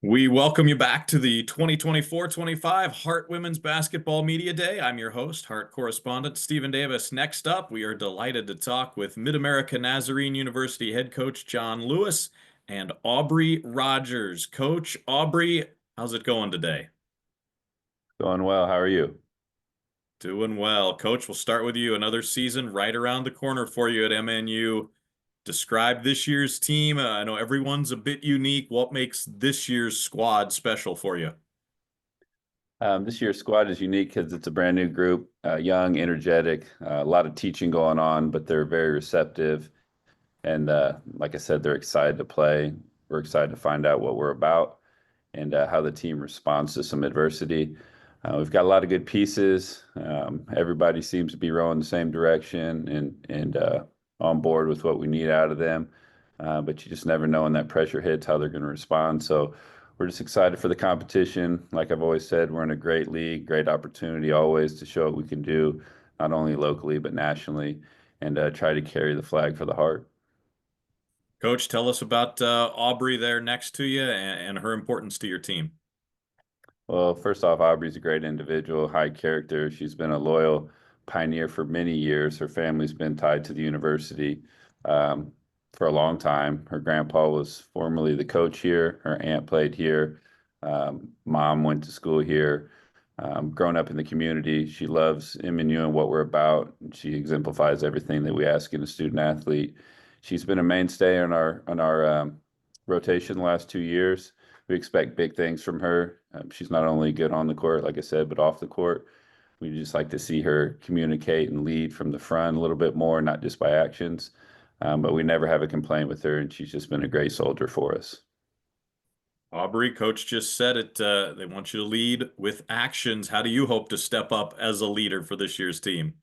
We welcome you back to the 2024-25 Hart Women's Basketball Media Day. I'm your host, Hart correspondent Stephen Davis. Next up, we are delighted to talk with MidAmerica Nazarene University head coach John Lewis and Aubrey Rogers. Coach Aubrey, how's it going today? Going well. How are you? Doing well. Coach, we'll start with you. Another season right around the corner for you at MNU. Describe this year's team. I know everyone's a bit unique. What makes this year's squad special for you? This year's squad is unique because it's a brand new group, young, energetic, a lot of teaching going on, but they're very receptive. And like I said, they're excited to play. We're excited to find out what we're about and how the team responds to some adversity. We've got a lot of good pieces. Everybody seems to be rowing the same direction and on board with what we need out of them. But you just never know when that pressure hits how they're going to respond. So we're just excited for the competition. Like I've always said, we're in a great league, great opportunity always to show what we can do, not only locally but nationally, and try to carry the flag for the Heart. Coach, tell us about Aubrey there next to you and her importance to your team. Well, first off, Aubrey's a great individual, high character. She's been a loyal pioneer for many years. Her family's been tied to the university um, for a long time. Her grandpa was formerly the coach here. Her aunt played here. Mom went to school here. Grown up in the community, she loves MNU and what we're about. She exemplifies everything that we ask in a student athlete. She's been a mainstay on our rotation the last 2 years. We expect big things from her. She's not only good on the court, like I said, but off the court. We just like to see her communicate and lead from the front a little bit more, not just by actions. But we never have a complaint with her, and she's just been a great soldier for us. Aubrey, Coach just said it. They want you to lead with actions. How do you hope to step up as a leader for this year's team?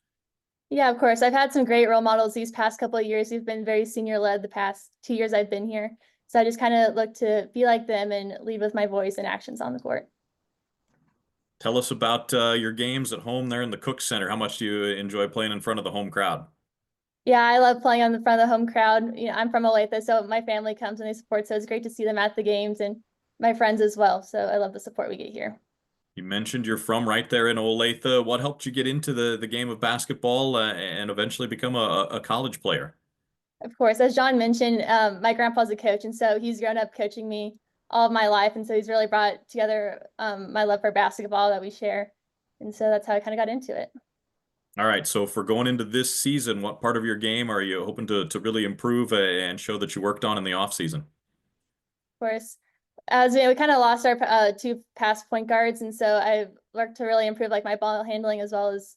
Yeah, of course. I've had some great role models these past couple of years. We've been very senior led the past 2 years I've been here. So I just kind of look to be like them and lead with my voice and actions on the court. Tell us about your games at home there in the Cook Center. How much do you enjoy playing in front of the home crowd? Yeah, I love playing on the front of the home crowd. I'm from Olathe, so my family comes and they support. So it's great to see them at the games and my friends as well. So I love the support we get here. You mentioned you're from right there in Olathe. What helped you get into the game of basketball and eventually become a college player? Of course, as John mentioned, my grandpa's a coach, and so he's grown up coaching me all of my life, and so he's really brought together my love for basketball that we share, and so that's how I kind of got into it. All right, so for going into this season, what part of your game are you hoping to really improve and show that you worked on in the off season? Of course, as we kind of lost our two past point guards, and so I've worked to really improve like my ball handling as well as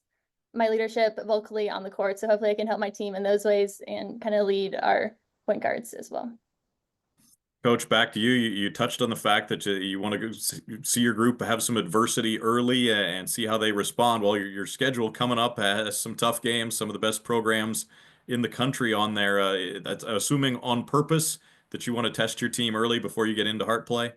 my leadership vocally on the court. So hopefully I can help my team in those ways and kind of lead our point guards as well. Coach, back to you. You touched on the fact that you want to see your group have some adversity early and see how they respond. Well, your schedule coming up has some tough games, some of the best programs in the country on there. That's assuming on purpose that you want to test your team early before you get into heart play.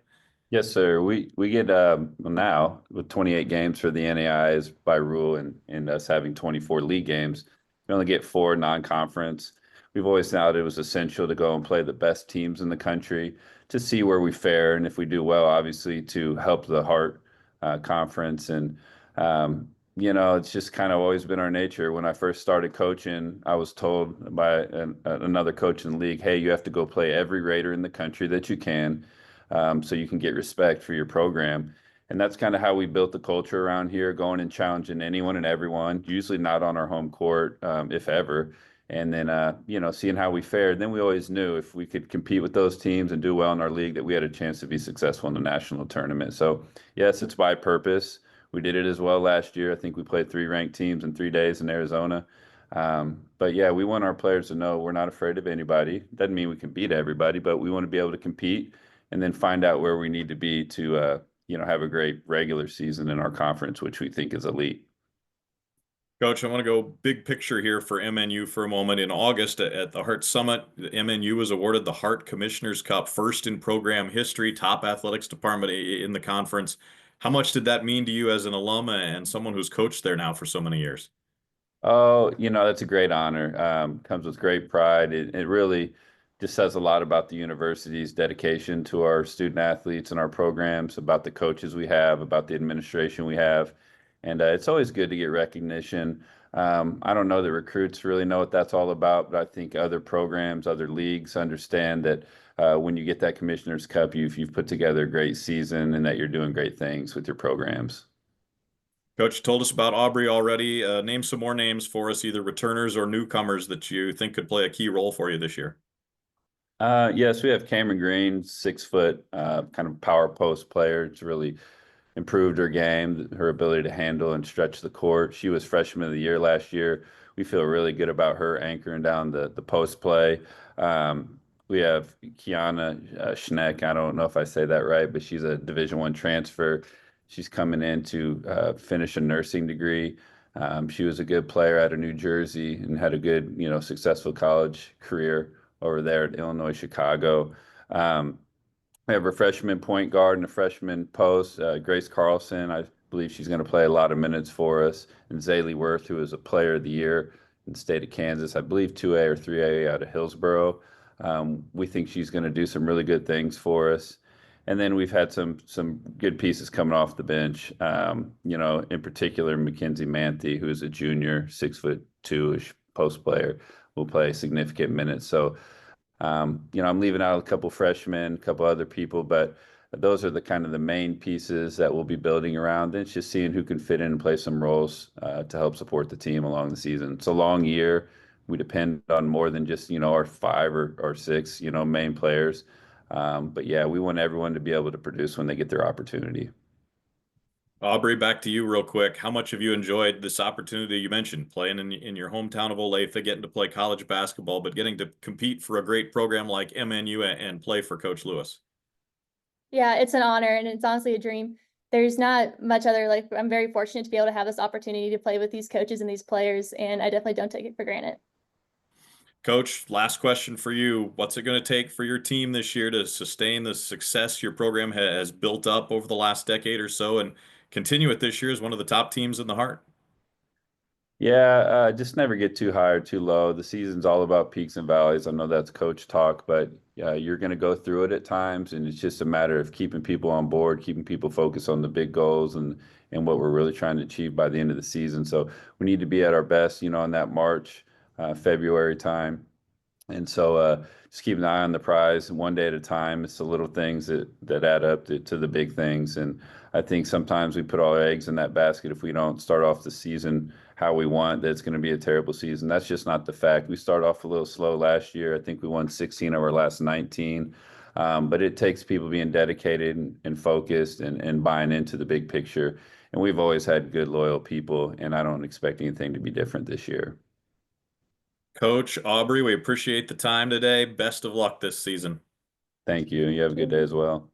Yes, sir. We get well, now with 28 games for the NAIs by rule and us having 24 league games, we only get 4 non-conference. We've always thought it was essential to go and play the best teams in the country to see where we fare and if we do well, obviously to help the Heart conference. And it's just kind of always been our nature. When I first started coaching, I was told by another coach in the league, "Hey, you have to go play every Raider in the country that you can." So you can get respect for your program. And that's kind of how we built the culture around here, going and challenging anyone and everyone, usually not on our home court, if ever. And then, seeing how we fared. Then we always knew if we could compete with those teams and do well in our league, that we had a chance to be successful in the national tournament. So, yes, it's by purpose. We did it as well last year. I think we played 3 ranked teams in 3 days in Arizona. But yeah, we want our players to know we're not afraid of anybody. Doesn't mean we can beat everybody, but we want to be able to compete and then find out where we need to be to have a great regular season in our conference, which we think is elite. Coach, I want to go big picture here for MNU for a moment. In August at the Hart Summit, MNU was awarded the Hart Commissioner's Cup, first in program history, top athletics department in the conference. How much did that mean to you as an alum and someone who's coached there now for so many years? Oh, that's a great honor. Comes with great pride. It really just says a lot about the university's dedication to our student athletes and our programs, about the coaches we have, about the administration we have. And it's always good to get recognition. I don't know that recruits really know what that's all about, but I think other programs, other leagues understand that when you get that Commissioner's Cup, you've put together a great season and that you're doing great things with your programs. Coach, you told us about Aubrey already. Name some more names for us, either returners or newcomers that you think could play a key role for you this year. Yes, we have Cameron Green, 6 foot, kind of power post player. It's really improved her game, her ability to handle and stretch the court. She was freshman of the year last year. We feel really good about her anchoring down the post play. We have Kiana Schneck. I don't know if I say that right, but she's a Division I transfer. She's coming in to finish a nursing degree. She was a good player out of New Jersey and had a good, successful college career over there at Illinois, Chicago. We have a freshman point guard and a freshman post, Grace Carlson. I believe she's going to play a lot of minutes for us. And Zaylee Worth, who is a player of the year in the state of Kansas, I believe 2A or 3A out of Hillsboro. We think she's going to do some really good things for us. And then we've had some good pieces coming off the bench. In particular, Mackenzie Manthe, who is a junior, 6'2" post player, will play significant minutes. So I'm leaving out a couple freshmen, a couple other people, but those are the kind of the main pieces that we'll be building around. Then it's just seeing who can fit in and play some roles to help support the team along the season. It's a long year. We depend on more than just, our 5 or 6, main players. But yeah, we want everyone to be able to produce when they get their opportunity. Aubrey, back to you real quick. How much have you enjoyed this opportunity you mentioned, playing in your hometown of Olathe, getting to play college basketball, but getting to compete for a great program like MNU and play for Coach Lewis? Yeah, it's an honor and it's honestly a dream. There's not much other, I'm very fortunate to be able to have this opportunity to play with these coaches and these players, and I definitely don't take it for granted. Coach, last question for you. What's it going to take for your team this year to sustain the success your program has built up over the last decade or so and continue it this year as one of the top teams in the Heart? Yeah, just never get too high or too low. The season's all about peaks and valleys. I know that's coach talk, but you're going to go through it at times, and it's just a matter of keeping people on board, keeping people focused on the big goals and what we're really trying to achieve by the end of the season. So we need to be at our best, in that March, February time. And so just keep an eye on the prize one day at a time. It's the little things that add up to the big things. And I think sometimes we put all our eggs in that basket. If we don't start off the season how we want, that it's going to be a terrible season. That's just not the fact. We started off a little slow last year. I think we won 16 of our last 19. But it takes people being dedicated and focused and buying into the big picture. And we've always had good, loyal people, and I don't expect anything to be different this year. Coach Aubrey, we appreciate the time today. Best of luck this season. Thank you. You have a good day as well.